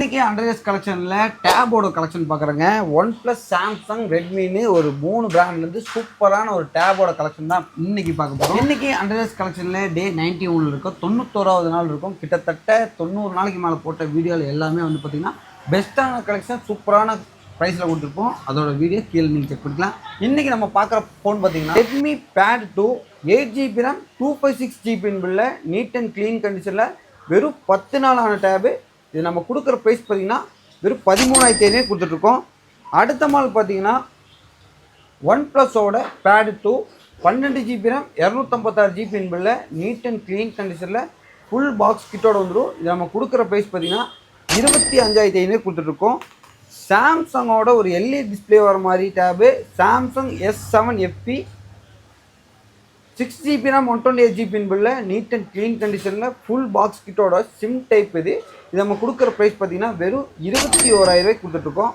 இன்னைக்கு அண்டர்வேஸ் கலெக்ஷனில் டேபோட கலெக்ஷன் பார்க்குறேங்க. ஒன் ப்ளஸ், சாம்சங், ரெட்மின்னு ஒரு 3 பிராண்ட்லேருந்து சூப்பரான ஒரு டேபோட கலெக்ஷன் தான் இன்னைக்கு பார்க்க போகிறோம். இன்னைக்கு அண்டர்வேஸ் கலெக்ஷனில் டே 91 இருக்கும், 91வது நாள் இருக்கும். கிட்டத்தட்ட 90 நாளைக்கு மேலே போட்ட வீடியோவில் எல்லாமே வந்து பார்த்திங்கன்னா பெஸ்ட்டான கலெக்ஷன், சூப்பரான ப்ரைஸில் கொடுத்துருப்போம். அதோட வீடியோ கீழே நீங்கள் செக் பண்ணிக்கலாம். இன்றைக்கி நம்ம பார்க்குற ஃபோன் பார்த்தீங்கன்னா Redmi bad 2 8GB RAM 256GB பில்ல நீட் அண்ட் க்ளீன் கண்டிஷனில் வெறும் 10 நாளான டேபு. இது நம்ம கொடுக்குற ப்ரைஸ் பார்த்திங்கன்னா வெறும் 13,500 கொடுத்துட்ருக்கோம். அடுத்த மால் பார்த்தீங்கன்னா one ப்ளஸோட pad 2 12GB RAM 256GB பில்ல நீட் அண்ட் க்ளீன் கண்டிஷனில் ஃபுல் பாக்ஸ் கிட்டோட வந்துடும். இது நம்ம கொடுக்குற ப்ரைஸ் பார்த்திங்கன்னா 25,500 கொடுத்துட்ருக்கோம். சாம்சங்கோட ஒரு எல்இடி டிஸ்பிளே வர மாதிரி tab Samsung S7 FE 6GB RAM 128GB பில்ல நீட் அண்ட் க்ளீன் கண்டிஷனில் ஃபுல் பாக்ஸ் கிட்டோட சிம் டைப் இது நம்ம கொடுக்குற ப்ரைஸ் பார்த்தீங்கன்னா வெறும் 21,000 கொடுத்துட்ருக்கோம்.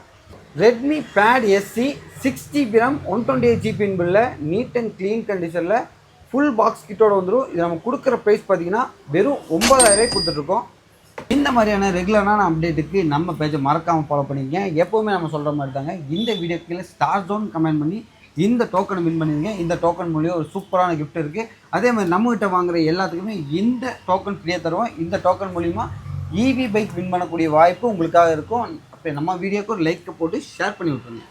Redmi bad SE 6GB RAM 128GB பில்ல நீட் அண்ட் க்ளீன் கண்டிஷனில் ஃபுல் பாக்ஸ் கிட்டோட வந்துடும். இது நம்ம கொடுக்குற ப்ரைஸ் பார்த்தீங்கன்னா வெறும் 9,000 கொடுத்துட்ருக்கோம். இந்த மாதிரியான ரெகுலரான அப்டேட்டுக்கு நம்ம பேஜை மறக்காமல் ஃபாலோ பண்ணிக்கங்க. எப்போவுமே நம்ம சொல்கிற மாதிரி தாங்க, இந்த வீடியோ கீழே ஸ்டார் ஜோன் கமெண்ட் பண்ணி இந்த டோக்கனை வின் பண்ணிடுங்க. இந்த டோக்கன் மூலியம் ஒரு சூப்பரான கிஃப்ட் இருக்குது. அதே மாதிரி நம்மகிட்ட வாங்குகிற எல்லாத்துக்குமே இந்த டோக்கன் ஃப்ரீயாக தருவோம். இந்த டோக்கன் மூலிமா EV பைக் வின் பண்ணக்கூடிய வாய்ப்பு உங்களுக்காக இருக்கும். அப்போ நம்ம வீடியோக்கு ஒரு லைக்கை போட்டு ஷேர் பண்ணி விட்டுருங்க.